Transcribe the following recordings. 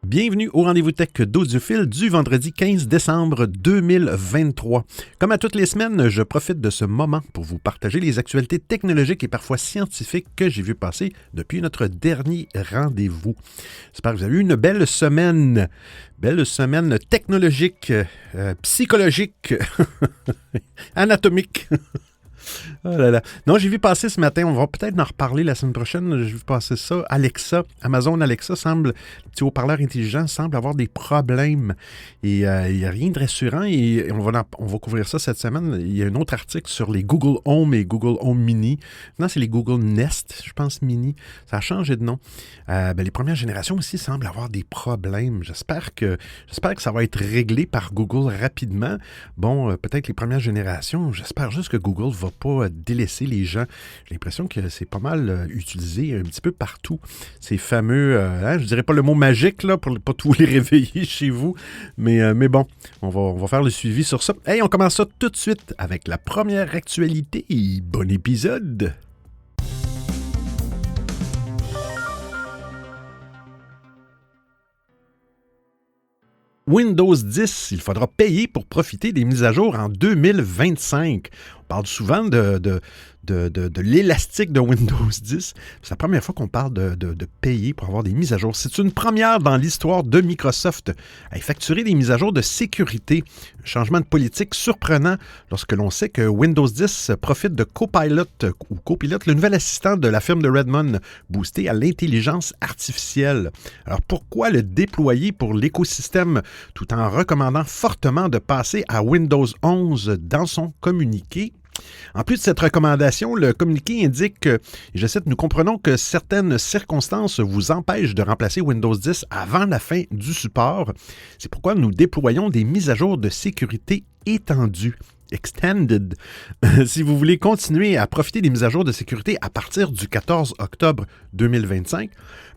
Bienvenue au Rendez-vous Tech d'Audiophile du vendredi 15 décembre 2023. Comme à toutes les semaines, je profite de ce moment pour vous partager les actualités technologiques et parfois scientifiques que j'ai vu passer depuis notre dernier rendez-vous. J'espère que vous avez eu une belle semaine technologique, psychologique, anatomique. Oh là là. Non, j'ai vu passer ce matin, on va peut-être en reparler la semaine prochaine, j'ai vu passer ça, Alexa, Amazon Alexa semble, le petit haut-parleur intelligent semble avoir des problèmes et il n'y a rien de rassurant et on va couvrir ça cette semaine. Il y a un autre article sur les Google Home et Google Home Mini. Non, c'est les Google Nest, je pense Mini, ça a changé de nom. Les premières générations aussi semblent avoir des problèmes. J'espère que ça va être réglé par Google rapidement. Bon, peut-être les premières générations, j'espère juste que Google va pas délaisser les gens. J'ai l'impression que c'est pas mal utilisé un petit peu partout. Ces fameux, je dirais pas le mot magique là, pour pas tous les réveiller chez vous, mais bon, on va faire le suivi sur ça. Hey, on commence ça tout de suite avec la première actualité. Bon épisode! Windows 10, il faudra payer pour profiter des mises à jour en 2025. On parle souvent de l'élastique de Windows 10. C'est la première fois qu'on parle de payer pour avoir des mises à jour. C'est une première dans l'histoire de Microsoft à effectuer des mises à jour de sécurité. Un changement de politique surprenant lorsque l'on sait que Windows 10 profite de Copilot, le nouvel assistant de la firme de Redmond, boosté à l'intelligence artificielle. Alors pourquoi le déployer pour l'écosystème tout en recommandant fortement de passer à Windows 11 dans son communiqué? En plus de cette recommandation, le communiqué indique que, et je cite, « Nous comprenons que certaines circonstances vous empêchent de remplacer Windows 10 avant la fin du support. C'est pourquoi nous déployons des mises à jour de sécurité étendues. » Extended. Si vous voulez continuer à profiter des mises à jour de sécurité à partir du 14 octobre 2025,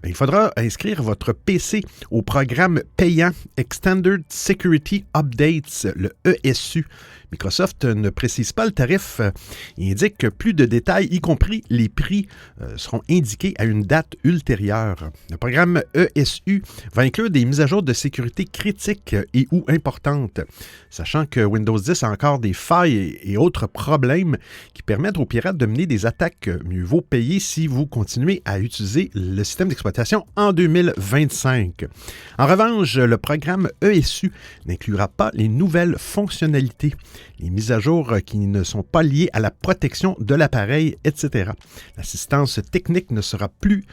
il faudra inscrire votre PC au programme payant Extended Security Updates, le ESU. Microsoft ne précise pas le tarif. Il indique que plus de détails, y compris les prix, seront indiqués à une date ultérieure. Le programme ESU va inclure des mises à jour de sécurité critiques et ou importantes, sachant que Windows 10 a encore des failles et autres problèmes qui permettent aux pirates de mener des attaques. Mieux vaut payer si vous continuez à utiliser le système d'exploitation en 2025. En revanche, le programme ESU n'inclura pas les nouvelles fonctionnalités, les mises à jour qui ne sont pas liées à la protection de l'appareil, etc. L'assistance technique ne sera plus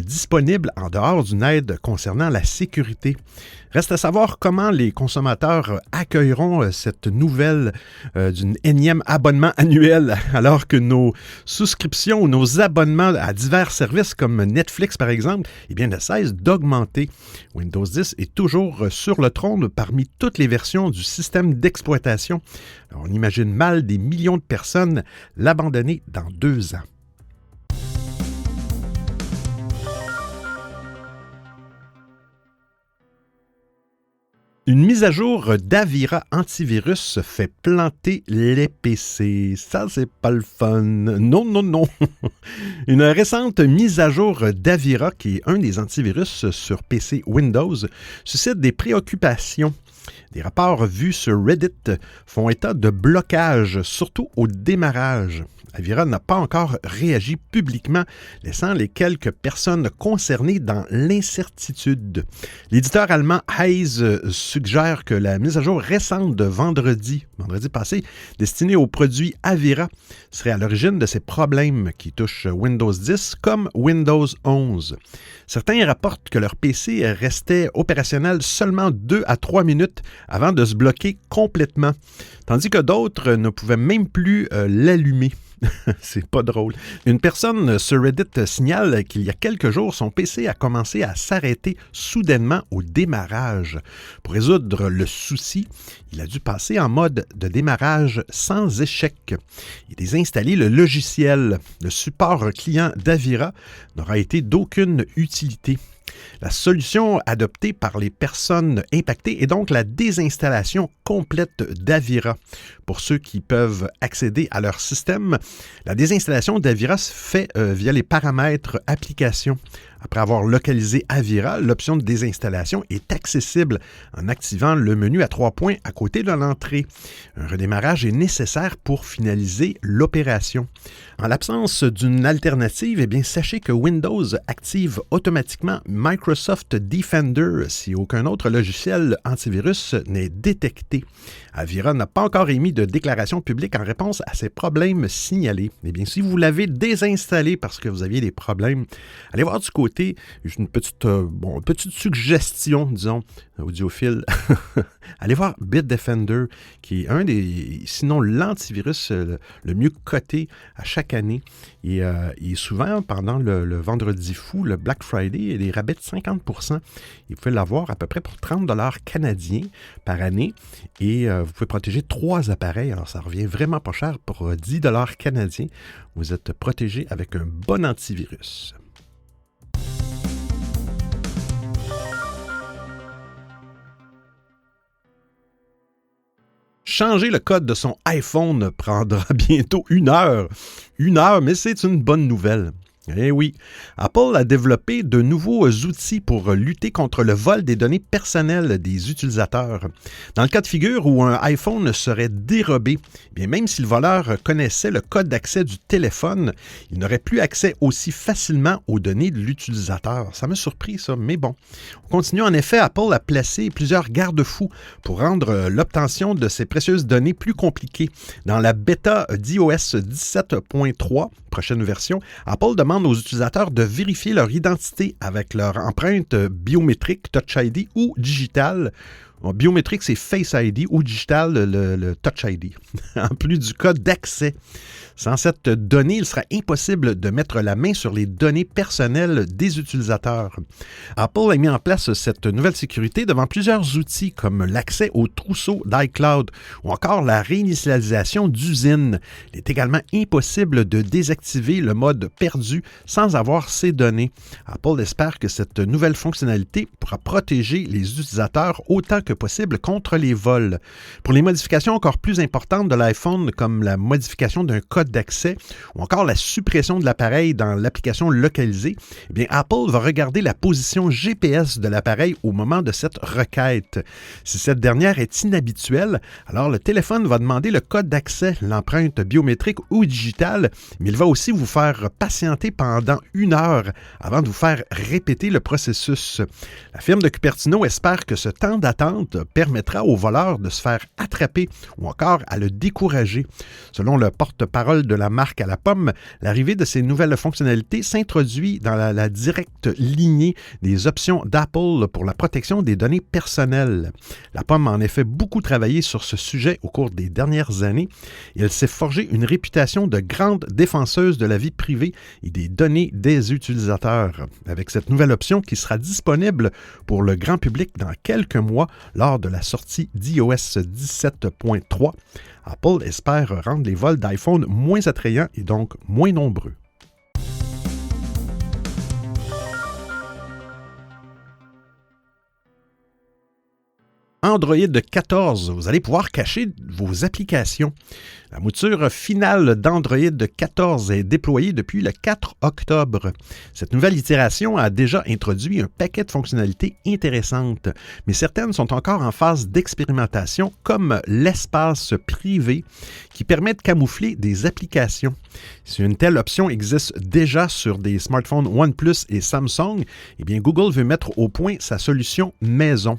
disponible en dehors d'une aide concernant la sécurité. Reste à savoir comment les consommateurs accueilleront cette nouvelle d'une énième abonnement annuel, alors que nos souscriptions ou nos abonnements à divers services comme Netflix, par exemple, ne cessent d'augmenter. Windows 10 est toujours sur le trône parmi toutes les versions du système d'exploitation. Alors, on imagine mal des millions de personnes l'abandonner dans 2 ans. Une mise à jour d'Avira Antivirus fait planter les PC. Ça, c'est pas le fun. Non. Une récente mise à jour d'Avira, qui est un des antivirus sur PC Windows, suscite des préoccupations. Des rapports vus sur Reddit font état de blocage, surtout au démarrage. Avira n'a pas encore réagi publiquement, laissant les quelques personnes concernées dans l'incertitude. L'éditeur allemand Heise suggère que la mise à jour récente de vendredi passé, destinée aux produits Avira, serait à l'origine de ces problèmes qui touchent Windows 10 comme Windows 11. Certains rapportent que leur PC restait opérationnel seulement 2 à 3 minutes avant de se bloquer complètement, tandis que d'autres ne pouvaient même plus l'allumer. C'est pas drôle. Une personne sur Reddit signale qu'il y a quelques jours, son PC a commencé à s'arrêter soudainement au démarrage. Pour résoudre le souci, il a dû passer en mode de démarrage sans échec et désinstaller le logiciel. Le support client d'Avira n'aura été d'aucune utilité. La solution adoptée par les personnes impactées est donc la désinstallation complète d'Avira. Pour ceux qui peuvent accéder à leur système, la désinstallation d'Avira se fait via les paramètres applications. Après avoir localisé Avira, l'option de désinstallation est accessible en activant le menu à 3 points à côté de l'entrée. Un redémarrage est nécessaire pour finaliser l'opération. En l'absence d'une alternative, eh bien, sachez que Windows active automatiquement Microsoft Defender si aucun autre logiciel antivirus n'est détecté. Avira n'a pas encore émis de déclaration publique en réponse à ces problèmes signalés. Eh bien, si vous l'avez désinstallé parce que vous aviez des problèmes, allez voir du côté, une petite suggestion, disons, audiophile. Allez voir Bitdefender, qui est un des, sinon l'antivirus le mieux coté à chaque année. Et souvent, pendant le vendredi fou, le Black Friday, il y a des rabais de 50%. Vous pouvez l'avoir à peu près pour 30 $ canadiens par année. Et vous pouvez protéger 3 appareils. Alors, ça revient vraiment pas cher pour 10 $ canadiens. Vous êtes protégé avec un bon antivirus. Changer le code de son iPhone prendra bientôt 1 heure. 1 heure, mais c'est une bonne nouvelle. Eh oui, Apple a développé de nouveaux outils pour lutter contre le vol des données personnelles des utilisateurs. Dans le cas de figure où un iPhone serait dérobé, bien même si le voleur connaissait le code d'accès du téléphone, il n'aurait plus accès aussi facilement aux données de l'utilisateur. Ça m'a surpris ça, mais bon. On continue en effet, Apple a placé plusieurs garde-fous pour rendre l'obtention de ces précieuses données plus compliquée. Dans la bêta d'iOS 17.3, prochaine version, Apple demande aux utilisateurs de vérifier leur identité avec leur empreinte biométrique, Touch ID ou digitale. Biométrique, c'est Face ID ou digital, le Touch ID, en plus du code d'accès. Sans cette donnée, il sera impossible de mettre la main sur les données personnelles des utilisateurs. Apple a mis en place cette nouvelle sécurité devant plusieurs outils comme l'accès au trousseau d'iCloud ou encore la réinitialisation d'usines. Il est également impossible de désactiver le mode perdu sans avoir ces données. Apple espère que cette nouvelle fonctionnalité pourra protéger les utilisateurs autant que possible contre les vols. Pour les modifications encore plus importantes de l'iPhone, comme la modification d'un code d'accès ou encore la suppression de l'appareil dans l'application localisée, eh bien, Apple va regarder la position GPS de l'appareil au moment de cette requête. Si cette dernière est inhabituelle, alors le téléphone va demander le code d'accès, l'empreinte biométrique ou digitale, mais il va aussi vous faire patienter pendant 1 heure avant de vous faire répéter le processus. La firme de Cupertino espère que ce temps d'attente permettra aux voleurs de se faire attraper ou encore à le décourager. Selon le porte-parole de la marque à la pomme, l'arrivée de ces nouvelles fonctionnalités s'introduit dans la directe lignée des options d'Apple pour la protection des données personnelles. La pomme a en effet beaucoup travaillé sur ce sujet au cours des dernières années et elle s'est forgée une réputation de grande défenseuse de la vie privée et des données des utilisateurs. Avec cette nouvelle option qui sera disponible pour le grand public dans quelques mois lors de la sortie d'iOS 17.3, Apple espère rendre les vols d'iPhone moins attrayants et donc moins nombreux. Android 14, vous allez pouvoir cacher vos applications. La mouture finale d'Android 14 est déployée depuis le 4 octobre. Cette nouvelle itération a déjà introduit un paquet de fonctionnalités intéressantes, mais certaines sont encore en phase d'expérimentation, comme l'espace privé qui permet de camoufler des applications. Si une telle option existe déjà sur des smartphones OnePlus et Samsung, eh bien Google veut mettre au point sa solution maison.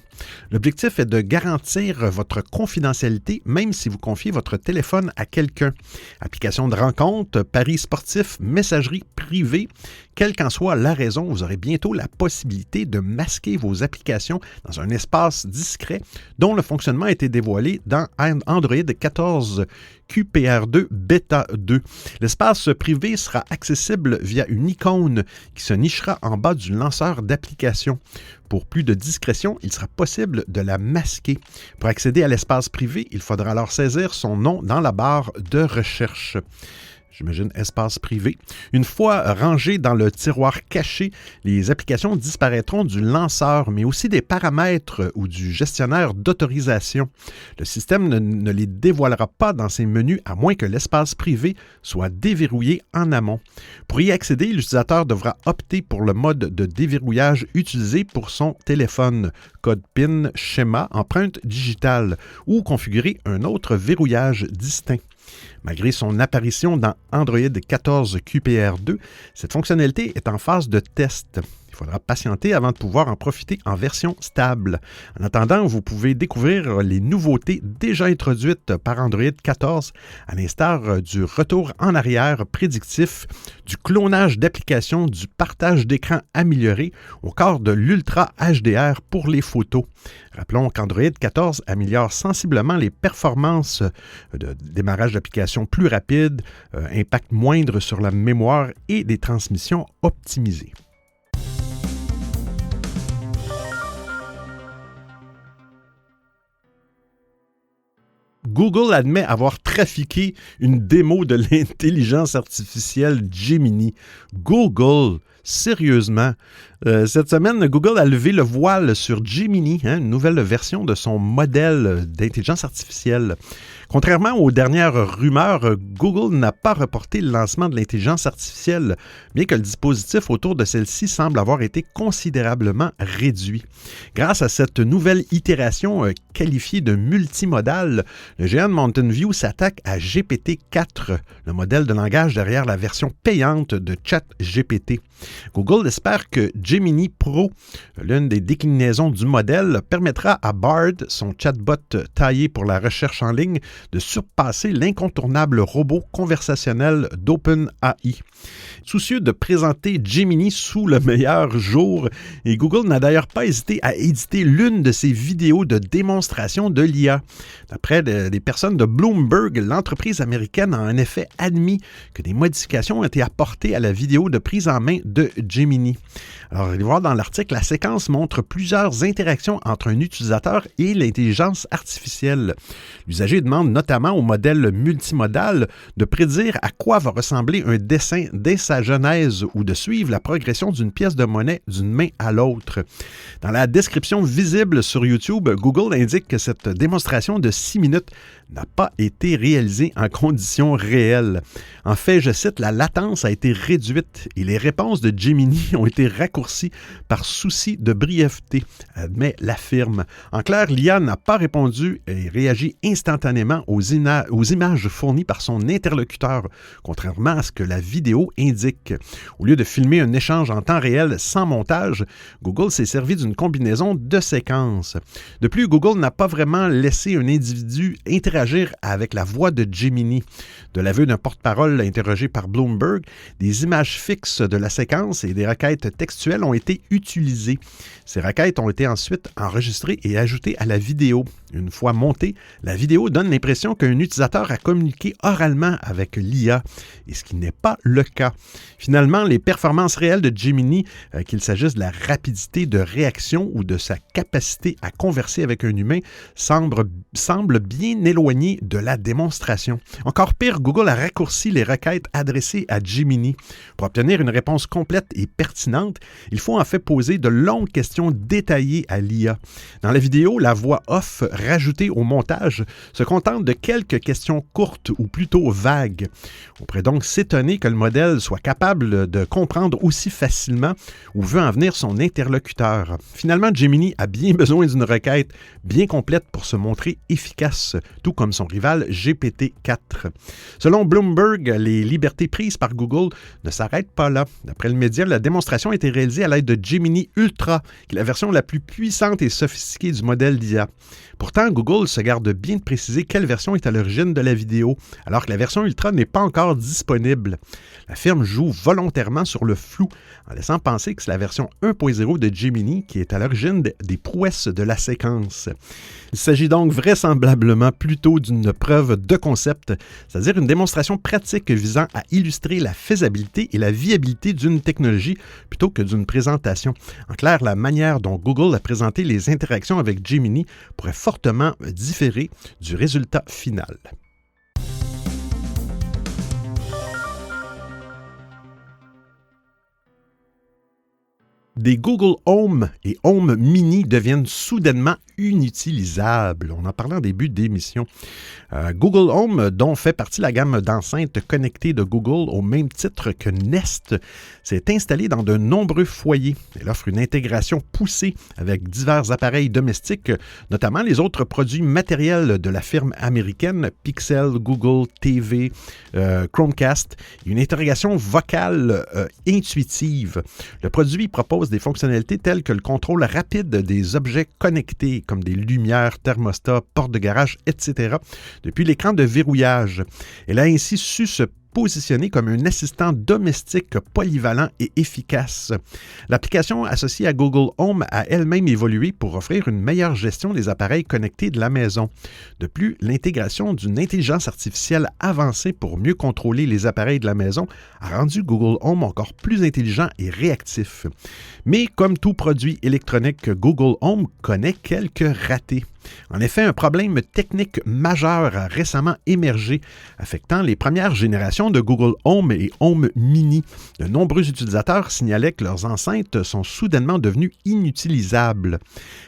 L'objectif est de garantir votre confidentialité, même si vous confiez votre téléphone à quelqu'un. Application de rencontre, paris sportifs, messagerie privée, quelle qu'en soit la raison, vous aurez bientôt la possibilité de masquer vos applications dans un espace discret dont le fonctionnement a été dévoilé dans Android 14 QPR2 Beta 2. L'espace privé sera accessible via une icône qui se nichera en bas du lanceur d'application. Pour plus de discrétion, il sera possible de la masquer. Pour accéder à l'espace privé, il faudra alors saisir son nom dans la barre de recherche. j'imagine espace privé. Une fois rangées dans le tiroir caché, les applications disparaîtront du lanceur, mais aussi des paramètres ou du gestionnaire d'autorisation. Le système ne les dévoilera pas dans ses menus à moins que l'espace privé soit déverrouillé en amont. Pour y accéder, l'utilisateur devra opter pour le mode de déverrouillage utilisé pour son téléphone, code PIN, schéma, empreinte digitale, ou configurer un autre verrouillage distinct. Malgré son apparition dans Android 14 QPR2, cette fonctionnalité est en phase de test. Il faudra patienter avant de pouvoir en profiter en version stable. En attendant, vous pouvez découvrir les nouveautés déjà introduites par Android 14, à l'instar du retour en arrière prédictif, du clonage d'applications, du partage d'écran amélioré, ou encore de l'Ultra HDR pour les photos. Rappelons qu'Android 14 améliore sensiblement les performances de démarrage d'applications plus rapides, impact moindre sur la mémoire et des transmissions optimisées. Google admet avoir trafiqué une démo de l'intelligence artificielle Gemini. Google, sérieusement. Cette semaine, Google a levé le voile sur Gemini, une nouvelle version de son modèle d'intelligence artificielle. Contrairement aux dernières rumeurs, Google n'a pas reporté le lancement de l'intelligence artificielle, bien que le dispositif autour de celle-ci semble avoir été considérablement réduit. Grâce à cette nouvelle itération qualifiée de multimodale, le géant de Mountain View s'attaque à GPT-4, le modèle de langage derrière la version payante de ChatGPT. Google espère que Gemini Pro, l'une des déclinaisons du modèle, permettra à Bard, son chatbot taillé pour la recherche en ligne, de surpasser l'incontournable robot conversationnel d'OpenAI. Soucieux de présenter Gemini sous le meilleur jour, et Google n'a d'ailleurs pas hésité à éditer l'une de ses vidéos de démonstration de l'IA. D'après des personnes de Bloomberg, l'entreprise américaine a en effet admis que des modifications ont été apportées à la vidéo de prise en main de Gemini. Alors, allez voir dans l'article, la séquence montre plusieurs interactions entre un utilisateur et l'intelligence artificielle. L'usager demande notamment au modèle multimodal de prédire à quoi va ressembler un dessin dès sa genèse ou de suivre la progression d'une pièce de monnaie d'une main à l'autre. Dans la description visible sur YouTube, Google indique que cette démonstration de 6 minutes n'a pas été réalisée en conditions réelles. En fait, je cite, la latence a été réduite et les réponses de Gemini ont été raccourcies par souci de brièveté, admet la firme. En clair, l'IA n'a pas répondu et réagi instantanément aux images fournies par son interlocuteur, contrairement à ce que la vidéo indique. Au lieu de filmer un échange en temps réel sans montage, Google s'est servi d'une combinaison de séquences. De plus, Google n'a pas vraiment laissé un individu interagir avec la voix de Gemini. De l'aveu d'un porte-parole interrogé par Bloomberg, des images fixes de la séquence et des requêtes textuelles ont été utilisées. Ces requêtes ont été ensuite enregistrées et ajoutées à la vidéo. Une fois montée, la vidéo donne l'impression qu'un utilisateur a communiqué oralement avec l'IA, et ce qui n'est pas le cas. Finalement, les performances réelles de Gemini, qu'il s'agisse de la rapidité de réaction ou de sa capacité à converser avec un humain, semblent bien éloignées de la démonstration. Encore pire, Google a raccourci les requêtes adressées à Gemini. Pour obtenir une réponse complète et pertinente, il faut en fait poser de longues questions détaillées à l'IA. Dans la vidéo, la voix off rajoutée au montage se contente de quelques questions courtes ou plutôt vagues. On pourrait donc s'étonner que le modèle soit capable de comprendre aussi facilement où veut en venir son interlocuteur. Finalement, Gemini a bien besoin d'une requête bien complète pour se montrer efficace, tout comme son rival GPT-4. Selon Bloomberg, les libertés prises par Google ne s'arrêtent pas là. D'après le média, la démonstration a été réalisée à l'aide de Gemini Ultra, qui est la version la plus puissante et sophistiquée du modèle d'IA. Pourtant, Google se garde bien de préciser quelle version est à l'origine de la vidéo, alors que la version Ultra n'est pas encore disponible. La firme joue volontairement sur le flou, en laissant penser que c'est la version 1.0 de Gemini qui est à l'origine des prouesses de la séquence. Il s'agit donc vraisemblablement plutôt d'une preuve de concept, c'est-à-dire une démonstration pratique visant à illustrer la faisabilité et la viabilité d'une technologie plutôt que d'une présentation. En clair, la manière dont Google a présenté les interactions avec Gemini pourrait fortement différer du résultat final. Des Google Home et Home Mini deviennent soudainement inutilisables. On en parlait en début d'émission. Google Home, dont fait partie la gamme d'enceintes connectées de Google au même titre que Nest, s'est installé dans de nombreux foyers. Elle offre une intégration poussée avec divers appareils domestiques, notamment les autres produits matériels de la firme américaine Pixel, Google TV, Chromecast, et une intégration vocale intuitive. Le produit propose des fonctionnalités telles que le contrôle rapide des objets connectés, comme des lumières, thermostats, portes de garage, etc., depuis l'écran de verrouillage. Elle a ainsi su se positionné comme un assistant domestique polyvalent et efficace. L'application associée à Google Home a elle-même évolué pour offrir une meilleure gestion des appareils connectés de la maison. De plus, l'intégration d'une intelligence artificielle avancée pour mieux contrôler les appareils de la maison a rendu Google Home encore plus intelligent et réactif. Mais comme tout produit électronique, Google Home connaît quelques ratés. En effet, un problème technique majeur a récemment émergé, affectant les premières générations de Google Home et Home Mini. De nombreux utilisateurs signalaient que leurs enceintes sont soudainement devenues inutilisables.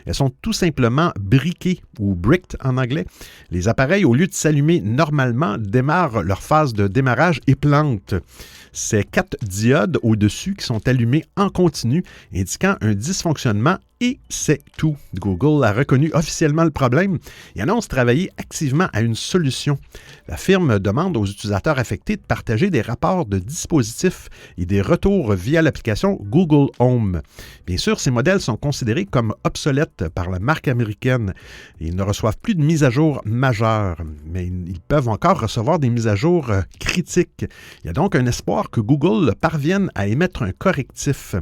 Elles sont tout simplement briquées, ou bricked en anglais. Les appareils, au lieu de s'allumer normalement, démarrent leur phase de démarrage et plantent. Ces 4 diodes au-dessus qui sont allumées en continu, indiquant un dysfonctionnement, et c'est tout. Google a reconnu officiellement le problème et annonce travailler activement à une solution. La firme demande aux utilisateurs affectés de partager des rapports de dispositifs et des retours via l'application Google Home. Bien sûr, ces modèles sont considérés comme obsolètes par la marque américaine et ils ne reçoivent plus de mises à jour majeures, mais ils peuvent encore recevoir des mises à jour critiques. Il y a donc un espoir que Google parvienne à émettre un correctif.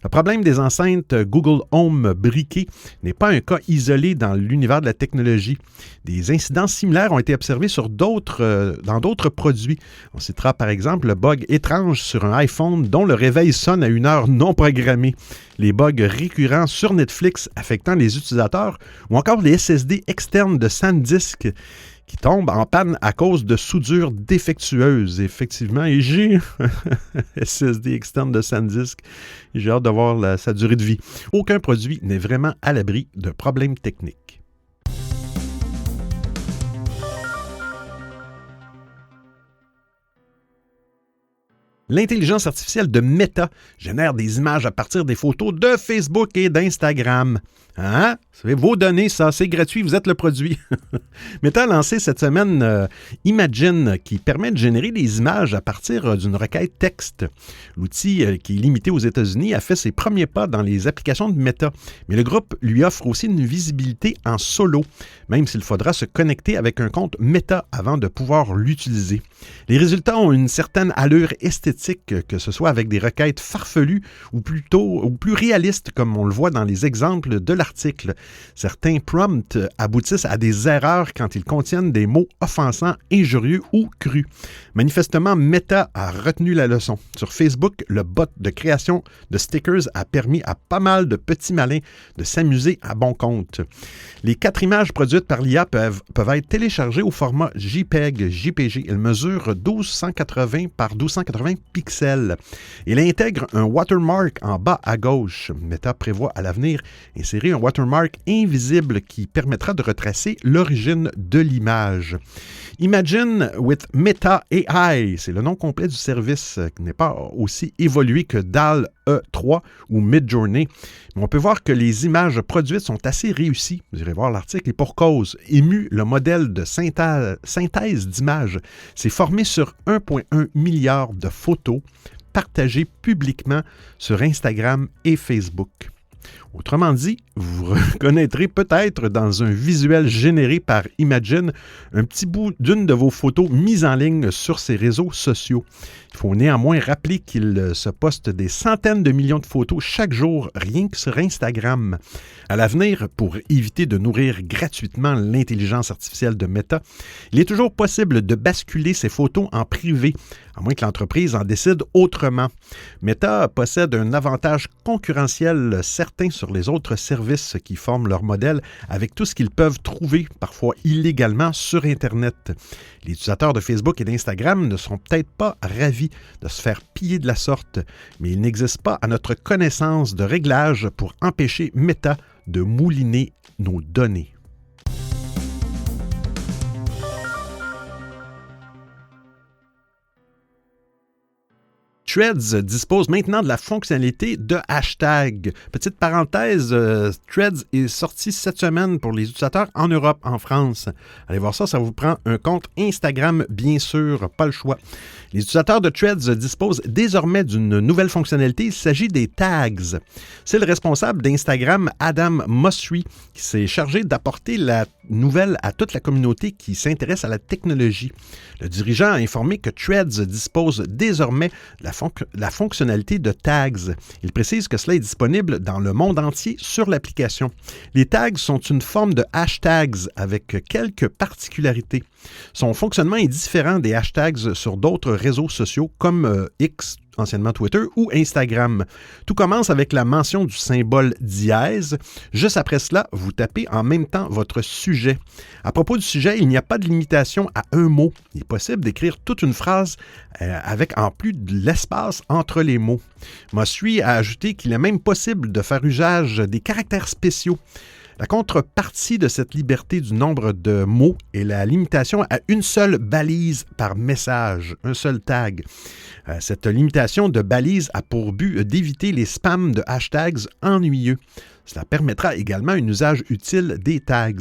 Le problème des enceintes Google Home briquées n'est pas un cas isolé dans l'univers de la technologie. Des incidents similaires ont été observés dans d'autres produits. On citera par exemple le bug étrange sur un iPhone dont le réveil sonne à une heure non programmée, les bugs récurrents sur Netflix affectant les utilisateurs ou encore les SSD externes de SanDisk qui tombent en panne à cause de soudures défectueuses. Effectivement, et j'ai SSD externe de SanDisk. J'ai hâte de voir sa durée de vie. Aucun produit n'est vraiment à l'abri de problèmes techniques. L'intelligence artificielle de Meta génère des images à partir des photos de Facebook et d'Instagram. Hein? C'est vos données, ça, c'est gratuit, vous êtes le produit. Meta a lancé cette semaine Imagine, qui permet de générer des images à partir d'une requête texte. L'outil, qui est limité aux États-Unis, a fait ses premiers pas dans les applications de Meta, mais le groupe lui offre aussi une visibilité en solo, même s'il faudra se connecter avec un compte Meta avant de pouvoir l'utiliser. Les résultats ont une certaine allure esthétique, que ce soit avec des requêtes farfelues ou plus réalistes, comme on le voit dans les exemples de l'article. Certains prompts aboutissent à des erreurs quand ils contiennent des mots offensants, injurieux ou crus. Manifestement, Meta a retenu la leçon. Sur Facebook, le bot de création de stickers a permis à pas mal de petits malins de s'amuser à bon compte. Les 4 images produites par l'IA peuvent être téléchargées au format JPEG. Elles mesurent 1280 par 1280 pixels. Elle intègre un watermark en bas à gauche. Meta prévoit à l'avenir insérer un watermark invisible qui permettra de retracer l'origine de l'image. Imagine with Meta AI, c'est le nom complet du service qui n'est pas aussi évolué que DALL E3 ou Midjourney. Mais on peut voir que les images produites sont assez réussies. Vous irez voir l'article et pour cause. Emu, le modèle de synthèse d'images, s'est formé sur 1,1 milliard de photos partagées publiquement sur Instagram et Facebook. Autrement dit, vous reconnaîtrez peut-être dans un visuel généré par Imagine un petit bout d'une de vos photos mises en ligne sur ces réseaux sociaux. Il faut néanmoins rappeler qu'il se poste des centaines de millions de photos chaque jour, rien que sur Instagram. À l'avenir, pour éviter de nourrir gratuitement l'intelligence artificielle de Meta, il est toujours possible de basculer ces photos en privé, à moins que l'entreprise en décide autrement. Meta possède un avantage concurrentiel certain sur les autres services qui forment leur modèle avec tout ce qu'ils peuvent trouver, parfois illégalement, sur Internet. Les utilisateurs de Facebook et d'Instagram ne sont peut-être pas ravis de se faire piller de la sorte, mais il n'existe pas à notre connaissance de réglages pour empêcher Meta de mouliner nos données. Threads dispose maintenant de la fonctionnalité de hashtag. Petite parenthèse, Threads est sorti cette semaine pour les utilisateurs en Europe, en France. Allez voir ça, ça vous prend un compte Instagram, bien sûr, pas le choix. Les utilisateurs de Threads disposent désormais d'une nouvelle fonctionnalité. Il s'agit des tags. C'est le responsable d'Instagram, Adam Mosseri, qui s'est chargé d'apporter la nouvelle à toute la communauté qui s'intéresse à la technologie. Le dirigeant a informé que Threads dispose désormais de la fonctionnalité de tags. Il précise que cela est disponible dans le monde entier sur l'application. Les tags sont une forme de hashtags avec quelques particularités. Son fonctionnement est différent des hashtags sur d'autres réseaux sociaux comme X, anciennement Twitter, ou Instagram. Tout commence avec la mention du symbole dièse. Juste après cela, vous tapez en même temps votre sujet. À propos du sujet, il n'y a pas de limitation à un mot. Il est possible d'écrire toute une phrase avec en plus de l'espace entre les mots. Mosseri a ajouté qu'il est même possible de faire usage des caractères spéciaux. La contrepartie de cette liberté du nombre de mots est la limitation à une seule balise par message, un seul tag. Cette limitation de balise a pour but d'éviter les spams de hashtags ennuyeux. Cela permettra également un usage utile des tags.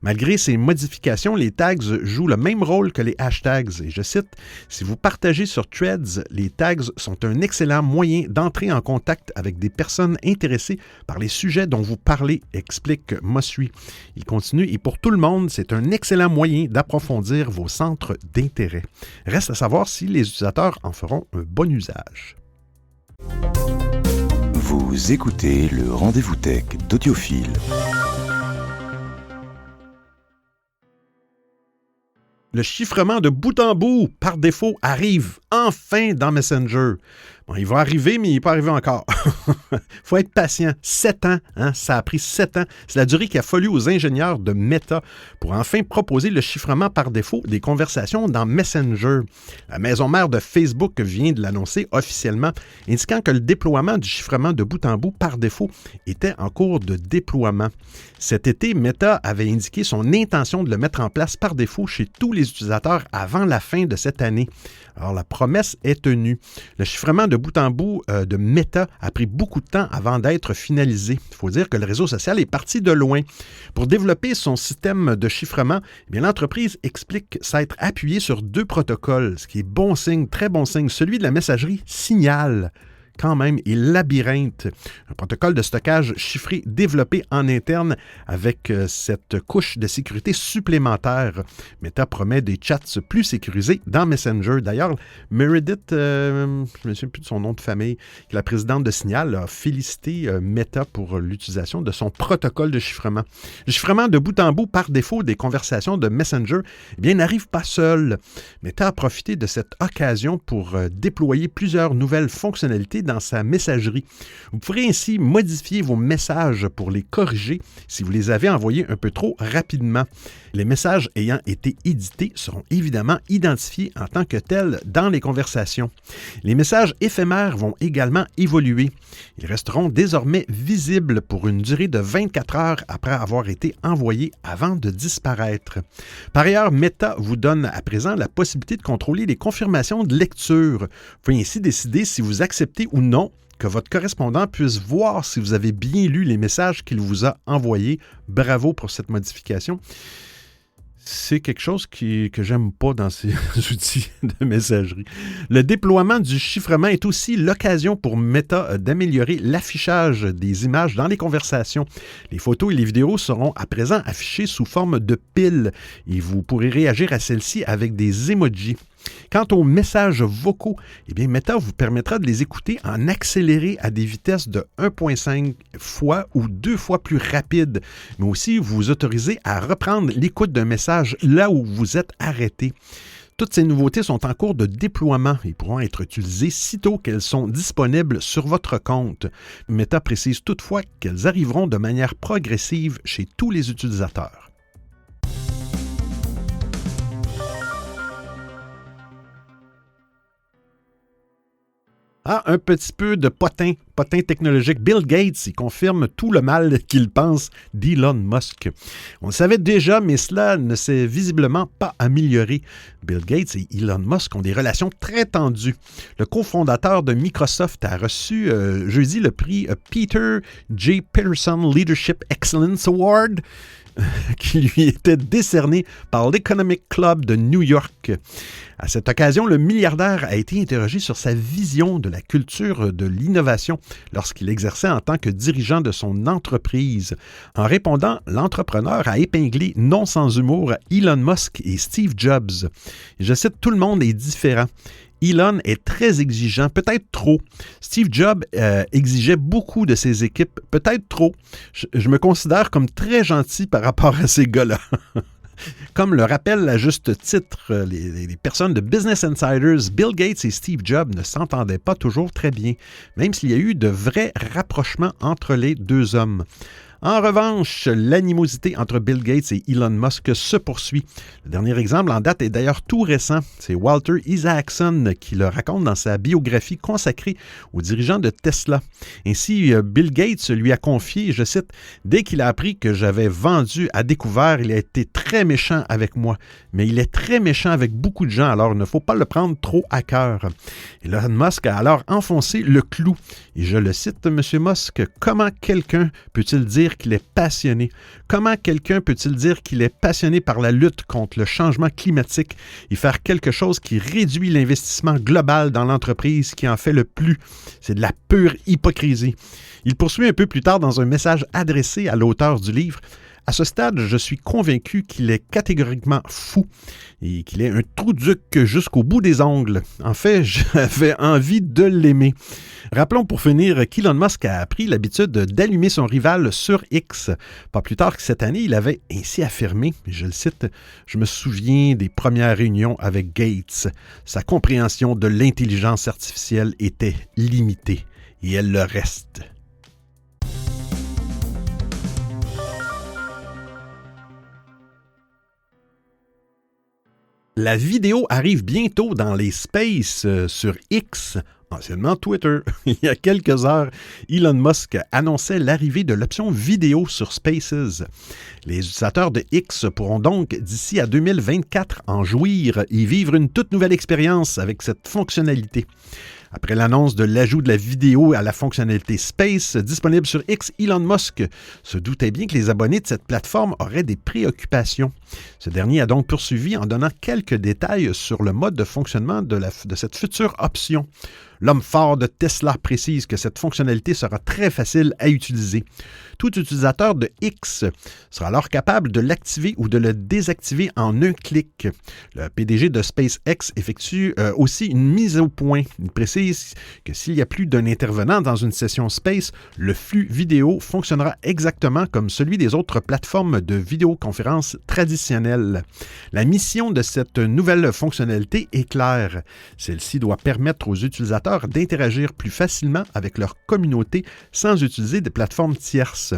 Malgré ces modifications, les tags jouent le même rôle que les hashtags. Et je cite, « Si vous partagez sur Threads, les tags sont un excellent moyen d'entrer en contact avec des personnes intéressées par les sujets dont vous parlez », explique Mosseri. Il continue, « Et pour tout le monde, c'est un excellent moyen d'approfondir vos centres d'intérêt. » Reste à savoir si les utilisateurs en feront un bon usage. Vous écoutez le Rendez-vous Tech d'Audiophile. Le chiffrement de bout en bout, par défaut, arrive enfin dans Messenger. Bon, il va arriver, mais il n'est pas arrivé encore. Il faut être patient. 7 ans, hein? Ça a pris 7 ans. C'est la durée qu'il a fallu aux ingénieurs de Meta pour enfin proposer le chiffrement par défaut des conversations dans Messenger. La maison mère de Facebook vient de l'annoncer officiellement, indiquant que le déploiement du chiffrement de bout en bout par défaut était en cours de déploiement. Cet été, Meta avait indiqué son intention de le mettre en place par défaut chez tous les utilisateurs avant la fin de cette année. Alors, la promesse est tenue. Le chiffrement de bout en bout de Meta a pris beaucoup de temps avant d'être finalisé. Il faut dire que le réseau social est parti de loin. Pour développer son système de chiffrement, eh bien, l'entreprise explique s'être appuyée sur 2 protocoles, ce qui est bon signe, très bon signe. Celui de la messagerie Signal, quand même, et Labyrinthe, un protocole de stockage chiffré développé en interne avec cette couche de sécurité supplémentaire. Meta promet des chats plus sécurisés dans Messenger. D'ailleurs, Meredith, je ne me souviens plus de son nom de famille, qui est la présidente de Signal, a félicité Meta pour l'utilisation de son protocole de chiffrement. Le chiffrement de bout en bout par défaut des conversations de Messenger, eh bien, n'arrive pas seul. Meta a profité de cette occasion pour déployer plusieurs nouvelles fonctionnalités dans sa messagerie. Vous pourrez ainsi modifier vos messages pour les corriger si vous les avez envoyés un peu trop rapidement. Les messages ayant été édités seront évidemment identifiés en tant que tels dans les conversations. Les messages éphémères vont également évoluer. Ils resteront désormais visibles pour une durée de 24 heures après avoir été envoyés avant de disparaître. Par ailleurs, Meta vous donne à présent la possibilité de contrôler les confirmations de lecture. Vous pouvez ainsi décider si vous acceptez ou non que votre correspondant puisse voir si vous avez bien lu les messages qu'il vous a envoyés. Bravo pour cette modification. C'est quelque chose que j'aime pas dans ces outils de messagerie. Le déploiement du chiffrement est aussi l'occasion pour Meta d'améliorer l'affichage des images dans les conversations. Les photos et les vidéos seront à présent affichées sous forme de piles et vous pourrez réagir à celles-ci avec des emojis. Quant aux messages vocaux, eh bien, Meta vous permettra de les écouter en accéléré à des vitesses de 1,5 fois ou 2 fois plus rapides, mais aussi vous autorisez à reprendre l'écoute d'un message là où vous êtes arrêté. Toutes ces nouveautés sont en cours de déploiement et pourront être utilisées sitôt qu'elles sont disponibles sur votre compte. Meta précise toutefois qu'elles arriveront de manière progressive chez tous les utilisateurs. Ah, un petit peu de potin technologique. Bill Gates, il confirme tout le mal qu'il pense d'Elon Musk. On le savait déjà, mais cela ne s'est visiblement pas amélioré. Bill Gates et Elon Musk ont des relations très tendues. Le cofondateur de Microsoft a reçu jeudi le prix Peter J. Peterson Leadership Excellence Award qui lui était décerné par l'Economic Club de New York. À cette occasion, le milliardaire a été interrogé sur sa vision de la culture de l'innovation lorsqu'il exerçait en tant que dirigeant de son entreprise. En répondant, l'entrepreneur a épinglé, non sans humour, Elon Musk et Steve Jobs. Je cite, « Tout le monde est différent. Elon est très exigeant, peut-être trop. Steve Jobs exigeait beaucoup de ses équipes, peut-être trop. Je me considère comme très gentil par rapport à ces gars-là. » Comme le rappellent à juste titre les personnes de Business Insiders, Bill Gates et Steve Jobs ne s'entendaient pas toujours très bien, même s'il y a eu de vrais rapprochements entre les deux hommes. En revanche, l'animosité entre Bill Gates et Elon Musk se poursuit. Le dernier exemple en date est d'ailleurs tout récent. C'est Walter Isaacson qui le raconte dans sa biographie consacrée au dirigeant de Tesla. Ainsi, Bill Gates lui a confié, je cite, « Dès qu'il a appris que j'avais vendu à découvert, il a été très méchant avec moi. Mais il est très méchant avec beaucoup de gens, alors il ne faut pas le prendre trop à cœur. » Elon Musk a alors enfoncé le clou. Et je le cite, M. Musk, « Comment quelqu'un peut-il dire qu'il est passionné? Comment quelqu'un peut-il dire qu'il est passionné par la lutte contre le changement climatique et faire quelque chose qui réduit l'investissement global dans l'entreprise qui en fait le plus? C'est de la pure hypocrisie. » Il poursuit un peu plus tard dans un message adressé à l'auteur du livre. À ce stade, je suis convaincu qu'il est catégoriquement fou et qu'il est un trou-duc jusqu'au bout des ongles. En fait, j'avais envie de l'aimer. Rappelons pour finir qu'Elon Musk a pris l'habitude d'allumer son rival sur X. Pas plus tard que cette année, il avait ainsi affirmé, je le cite, « Je me souviens des premières réunions avec Gates. Sa compréhension de l'intelligence artificielle était limitée et elle le reste. » La vidéo arrive bientôt dans les Spaces sur X, anciennement Twitter. Il y a quelques heures, Elon Musk annonçait l'arrivée de l'option vidéo sur Spaces. Les utilisateurs de X pourront donc, d'ici à 2024, en jouir et vivre une toute nouvelle expérience avec cette fonctionnalité. Après l'annonce de l'ajout de la vidéo à la fonctionnalité Space disponible sur X, Elon Musk se doutait bien que les abonnés de cette plateforme auraient des préoccupations. Ce dernier a donc poursuivi en donnant quelques détails sur le mode de fonctionnement de cette future option. L'homme fort de Tesla précise que cette fonctionnalité sera très facile à utiliser. Tout utilisateur de X sera alors capable de l'activer ou de le désactiver en un clic. Le PDG de SpaceX effectue aussi une mise au point. Il précise que s'il y a plus d'un intervenant dans une session Space, le flux vidéo fonctionnera exactement comme celui des autres plateformes de vidéoconférence traditionnelles. La mission de cette nouvelle fonctionnalité est claire. Celle-ci doit permettre aux utilisateurs d'interagir plus facilement avec leur communauté sans utiliser des plateformes tierces.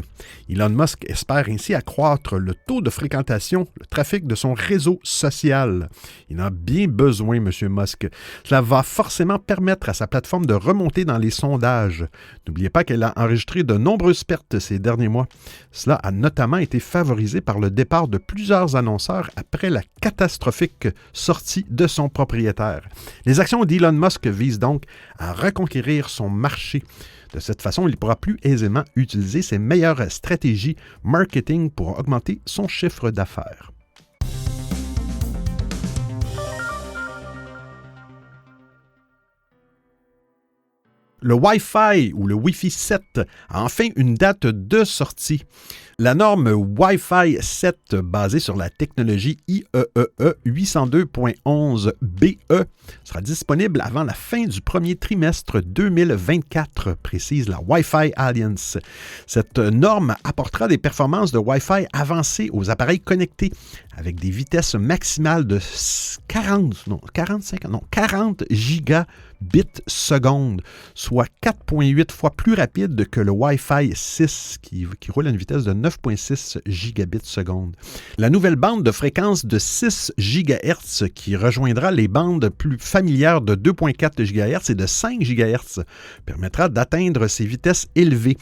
Elon Musk espère ainsi accroître le taux de fréquentation, le trafic de son réseau social. Il en a bien besoin, M. Musk. Cela va forcément permettre à sa plateforme de remonter dans les sondages. N'oubliez pas qu'elle a enregistré de nombreuses pertes ces derniers mois. Cela a notamment été favorisé par le départ de plusieurs annonceurs après la catastrophique sortie de son propriétaire. Les actions d'Elon Musk visent donc à reconquérir son marché. De cette façon, il pourra plus aisément utiliser ses meilleures stratégies marketing pour augmenter son chiffre d'affaires. Le Wi-Fi ou le Wi-Fi 7 a enfin une date de sortie. La norme Wi-Fi 7 basée sur la technologie IEEE 802.11be sera disponible avant la fin du premier trimestre 2024, précise la Wi-Fi Alliance. Cette norme apportera des performances de Wi-Fi avancées aux appareils connectés avec des vitesses maximales de 40 gigabits seconde, soit 4,8 fois plus rapide que le Wi-Fi 6 qui roule à une vitesse de 9,6 gigabits seconde. La nouvelle bande de fréquence de 6 GHz qui rejoindra les bandes plus familières de 2,4 GHz et de 5 GHz permettra d'atteindre ces vitesses élevées.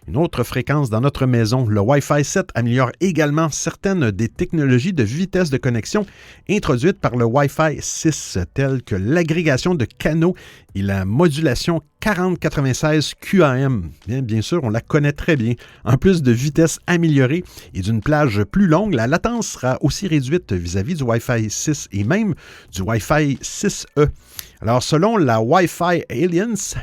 Une autre fréquence dans notre maison, le Wi-Fi 7 améliore également certaines des technologies de vitesse de connexion introduites par le Wi-Fi 6, telles que l'agrégation de canaux et la modulation 4096 QAM. Bien sûr, on la connaît très bien. En plus de vitesse améliorée et d'une plage plus longue, la latence sera aussi réduite vis-à-vis du Wi-Fi 6 et même du Wi-Fi 6E. Alors, selon la Wi-Fi Alliance,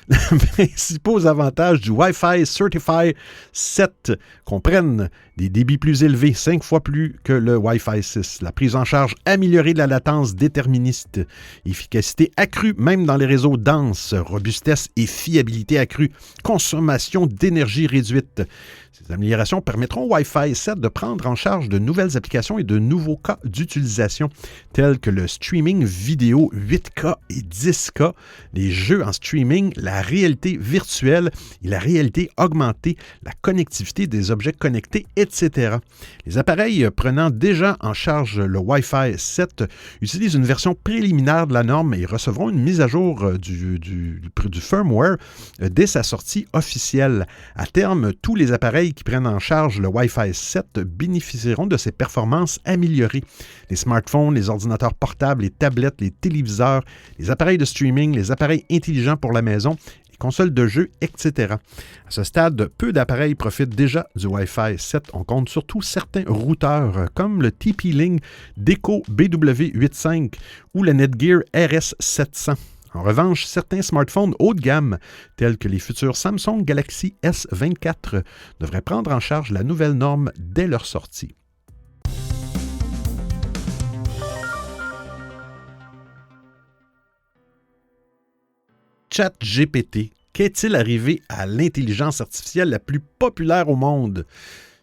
les principaux avantages du Wi-Fi Certified 7 comprennent des débits plus élevés, 5 fois plus que le Wi-Fi 6, la prise en charge améliorée de la latence déterministe, efficacité accrue même dans les réseaux denses, robustesse et fiabilité accrue, consommation d'énergie réduite. Ces améliorations permettront au Wi-Fi 7 de prendre en charge de nouvelles applications et de nouveaux cas d'utilisation, tels que le streaming vidéo 8K et 10K, les jeux en streaming, la réalité virtuelle et la réalité augmentée, la connectivité des objets connectés, etc. Les appareils prenant déjà en charge le Wi-Fi 7 utilisent une version préliminaire de la norme et recevront une mise à jour du firmware dès sa sortie officielle. À terme, tous les appareils qui prennent en charge le Wi-Fi 7 bénéficieront de ces performances améliorées. Les smartphones, les ordinateurs portables, les tablettes, les téléviseurs, les appareils de streaming, les appareils intelligents pour la maison, les consoles de jeux, etc. À ce stade, peu d'appareils profitent déjà du Wi-Fi 7. On compte surtout certains routeurs comme le TP-Link Deco BW85 ou le Netgear RS700. En revanche, certains smartphones haut de gamme, tels que les futurs Samsung Galaxy S24, devraient prendre en charge la nouvelle norme dès leur sortie. ChatGPT, qu'est-il arrivé à l'intelligence artificielle la plus populaire au monde?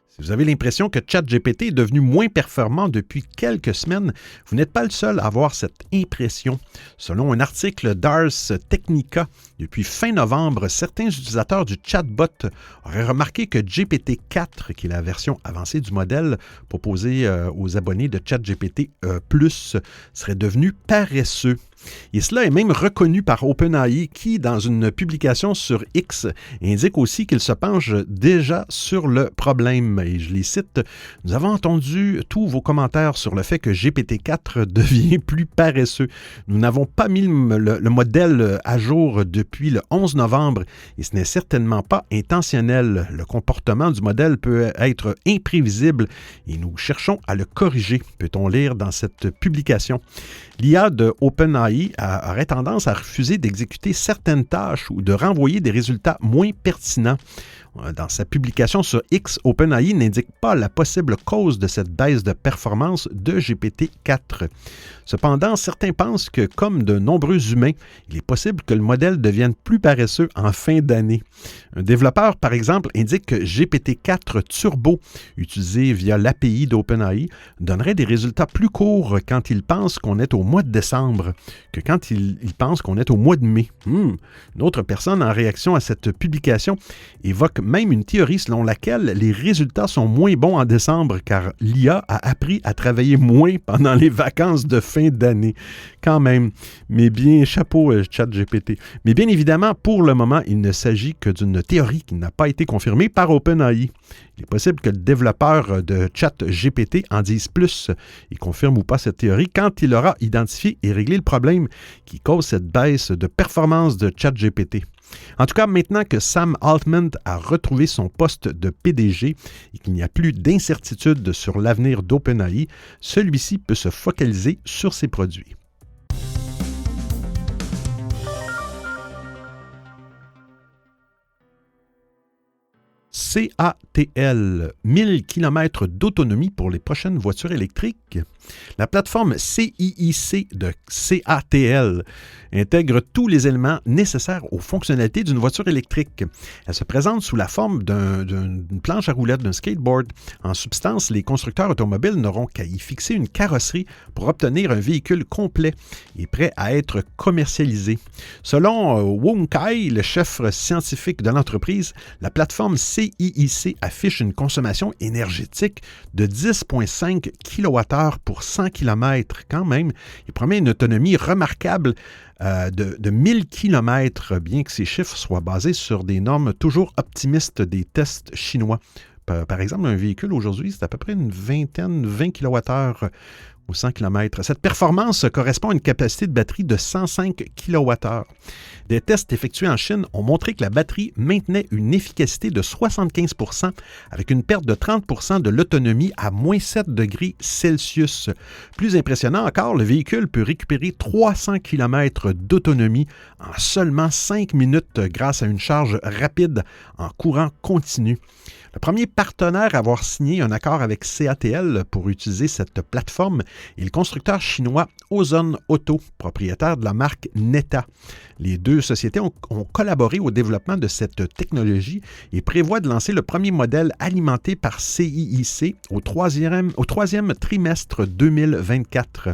Si vous avez l'impression que ChatGPT est devenu moins performant depuis quelques semaines, vous n'êtes pas le seul à avoir cette impression. Selon un article d'Ars Technica, depuis fin novembre, certains utilisateurs du chatbot auraient remarqué que GPT-4, qui est la version avancée du modèle proposée aux abonnés de ChatGPT+, serait devenu paresseux. Et cela est même reconnu par OpenAI qui, dans une publication sur X, indique aussi qu'il se penche déjà sur le problème. Et je les cite, « Nous avons entendu tous vos commentaires sur le fait que GPT-4 devient plus paresseux. Nous n'avons pas mis le modèle à jour depuis le 11 novembre et ce n'est certainement pas intentionnel. Le comportement du modèle peut être imprévisible et nous cherchons à le corriger », peut-on lire dans cette publication. L'IA de OpenAI aurait tendance à refuser d'exécuter certaines tâches ou de renvoyer des résultats moins pertinents. Dans sa publication sur X, OpenAI n'indique pas la possible cause de cette baisse de performance de GPT-4. Cependant, certains pensent que, comme de nombreux humains, il est possible que le modèle devienne plus paresseux en fin d'année. Un développeur, par exemple, indique que GPT-4 Turbo, utilisé via l'API d'OpenAI, donnerait des résultats plus courts quand il pense qu'on est au mois de décembre que quand il pense qu'on est au mois de mai. Une autre personne, en réaction à cette publication, évoque même une théorie selon laquelle les résultats sont moins bons en décembre car l'IA a appris à travailler moins pendant les vacances de fin d'année. Quand même, mais bien, chapeau ChatGPT. Mais bien évidemment, pour le moment, il ne s'agit que d'une théorie qui n'a pas été confirmée par OpenAI. Il est possible que le développeur de ChatGPT en dise plus et confirme ou pas cette théorie quand il aura identifié et réglé le problème qui cause cette baisse de performance de ChatGPT. En tout cas, maintenant que Sam Altman a retrouvé son poste de PDG et qu'il n'y a plus d'incertitude sur l'avenir d'OpenAI, celui-ci peut se focaliser sur ses produits. CATL, 1000 km d'autonomie pour les prochaines voitures électriques. La plateforme CIIC de CATL intègre tous les éléments nécessaires aux fonctionnalités d'une voiture électrique. Elle se présente sous la forme d'une planche à roulettes, d'un skateboard. En substance, les constructeurs automobiles n'auront qu'à y fixer une carrosserie pour obtenir un véhicule complet et prêt à être commercialisé. Selon Wong Kai, le chef scientifique de l'entreprise, la plateforme CIIC affiche une consommation énergétique de 10,5 kWh pour 100 km. Quand même, il promet une autonomie remarquable de 1000 km, bien que ces chiffres soient basés sur des normes toujours optimistes des tests chinois. Par exemple, un véhicule aujourd'hui, c'est à peu près une 20 kWh aux 100 km. Cette performance correspond à une capacité de batterie de 105 kWh. Des tests effectués en Chine ont montré que la batterie maintenait une efficacité de 75 % avec une perte de 30 % de l'autonomie à moins 7 degrés Celsius. Plus impressionnant encore, le véhicule peut récupérer 300 km d'autonomie en seulement 5 minutes grâce à une charge rapide en courant continu. Le premier partenaire à avoir signé un accord avec CATL pour utiliser cette plateforme est le constructeur chinois Ozon Auto, propriétaire de la marque Neta. Les deux sociétés ont collaboré au développement de cette technologie et prévoient de lancer le premier modèle alimenté par CIIC au troisième trimestre 2024.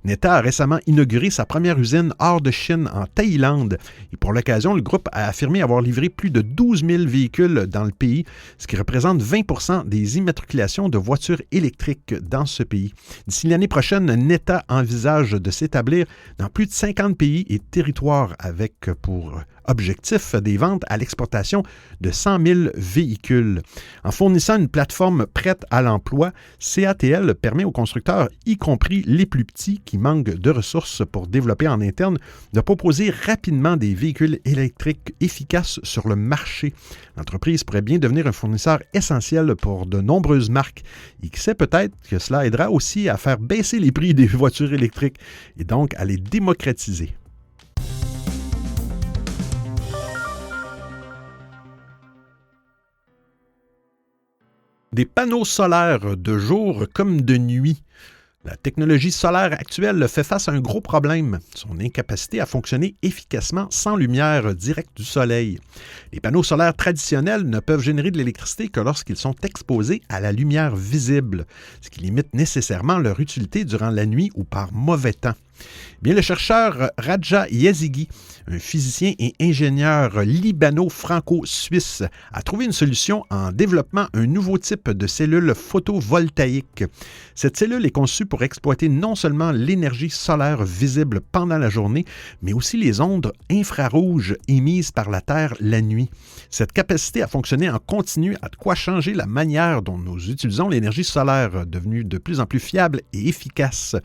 Neta a récemment inauguré sa première usine hors de Chine, en Thaïlande. Et pour l'occasion, le groupe a affirmé avoir livré plus de 12 000 véhicules dans le pays, ce qui représente 20 % des immatriculations de voitures électriques dans ce pays. D'ici l'année prochaine, Neta envisage de s'établir dans plus de 50 pays et territoires avec pour objectif des ventes à l'exportation de 100 000 véhicules. En fournissant une plateforme prête à l'emploi, CATL permet aux constructeurs, y compris les plus petits qui manquent de ressources pour développer en interne, de proposer rapidement des véhicules électriques efficaces sur le marché. L'entreprise pourrait bien devenir un fournisseur essentiel pour de nombreuses marques et qui sait peut-être que cela aidera aussi à faire baisser les prix des voitures électriques et donc à les démocratiser. Des panneaux solaires de jour comme de nuit. La technologie solaire actuelle fait face à un gros problème, son incapacité à fonctionner efficacement sans lumière directe du soleil. Les panneaux solaires traditionnels ne peuvent générer de l'électricité que lorsqu'ils sont exposés à la lumière visible, ce qui limite nécessairement leur utilité durant la nuit ou par mauvais temps. Bien, le chercheur Raja Yazigi, un physicien et ingénieur libano-franco-suisse, a trouvé une solution en développant un nouveau type de cellule photovoltaïque. Cette cellule est conçue pour exploiter non seulement l'énergie solaire visible pendant la journée, mais aussi les ondes infrarouges émises par la Terre la nuit. Cette capacité à fonctionner en continu a de quoi changer la manière dont nous utilisons l'énergie solaire, devenue de plus en plus fiable et efficace.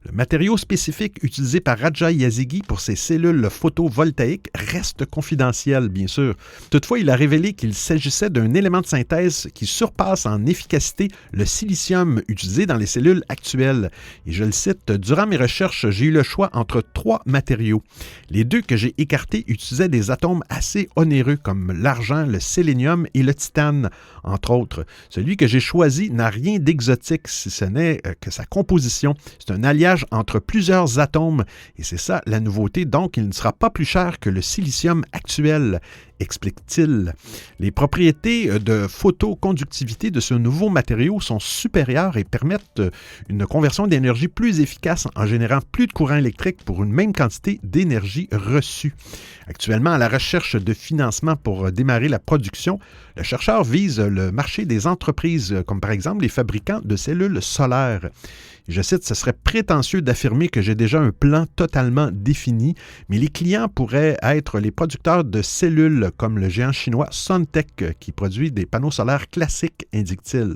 Le matériau spécifique utilisé par Raja Yazigi pour ses cellules photovoltaïques reste confidentiel, bien sûr. Toutefois, il a révélé qu'il s'agissait d'un élément de synthèse qui surpasse en efficacité le silicium utilisé dans les cellules actuelles. Et je le cite, « Durant mes recherches, j'ai eu le choix entre 3 matériaux. Les 2 que j'ai écartés utilisaient des atomes assez onéreux comme l'argent, le sélénium et le titane, entre autres. Celui que j'ai choisi n'a rien d'exotique, si ce n'est que sa composition. C'est un alliage entre plusieurs atomes et c'est ça la nouveauté, donc il ne sera pas plus cher que le silicium actuel, explique-t-il. Les propriétés de photoconductivité de ce nouveau matériau sont supérieures et permettent une conversion d'énergie plus efficace en générant plus de courant électrique pour une même quantité d'énergie reçue. Actuellement, à la recherche de financement pour démarrer la production, le chercheur vise le marché des entreprises, comme par exemple les fabricants de cellules solaires. Je cite, « Ce serait prétentieux d'affirmer que j'ai déjà un plan totalement défini, mais les clients pourraient être les producteurs de cellules comme le géant chinois Suntech qui produit des panneaux solaires classiques, indique-t-il.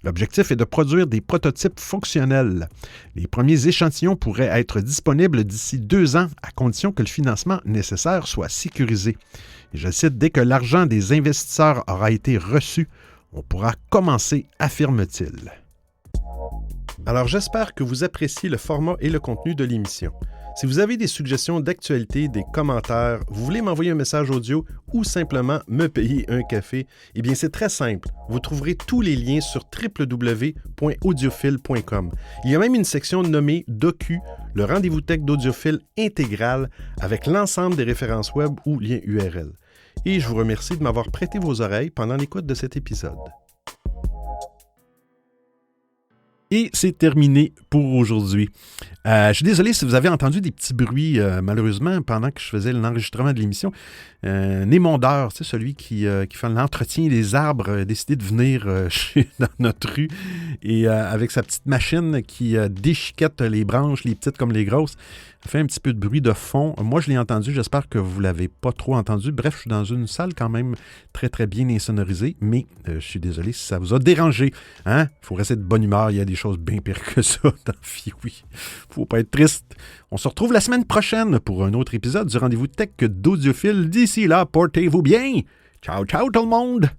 L'objectif est de produire des prototypes fonctionnels. Les premiers échantillons pourraient être disponibles d'ici 2 ans à condition que le financement nécessaire soit sécurisé. Et je cite, « Dès que l'argent des investisseurs aura été reçu, on pourra commencer, affirme-t-il. » Alors, j'espère que vous appréciez le format et le contenu de l'émission. Si vous avez des suggestions d'actualité, des commentaires, vous voulez m'envoyer un message audio ou simplement me payer un café, eh bien c'est très simple. Vous trouverez tous les liens sur www.audiophile.com. Il y a même une section nommée Docu, le rendez-vous tech d'Audiophile intégral avec l'ensemble des références web ou liens URL. Et je vous remercie de m'avoir prêté vos oreilles pendant l'écoute de cet épisode. Et c'est terminé pour aujourd'hui. Je suis désolé si vous avez entendu des petits bruits, malheureusement, pendant que je faisais l'enregistrement de l'émission. Némondeur, tu sais, celui qui fait l'entretien des arbres, a décidé de venir dans notre rue et avec sa petite machine qui déchiquette les branches, les petites comme les grosses. Ça fait un petit peu de bruit de fond. Moi, je l'ai entendu. J'espère que vous ne l'avez pas trop entendu. Bref, je suis dans une salle quand même très, très bien insonorisée, mais je suis désolé si ça vous a dérangé. Hein? Il faut rester de bonne humeur. Il y a des choses bien pires que ça dans la vie, oui. Faut pas être triste. On se retrouve la semaine prochaine pour un autre épisode du Rendez-vous Tech d'Audiophile. D'ici là, portez-vous bien. Ciao, ciao tout le monde!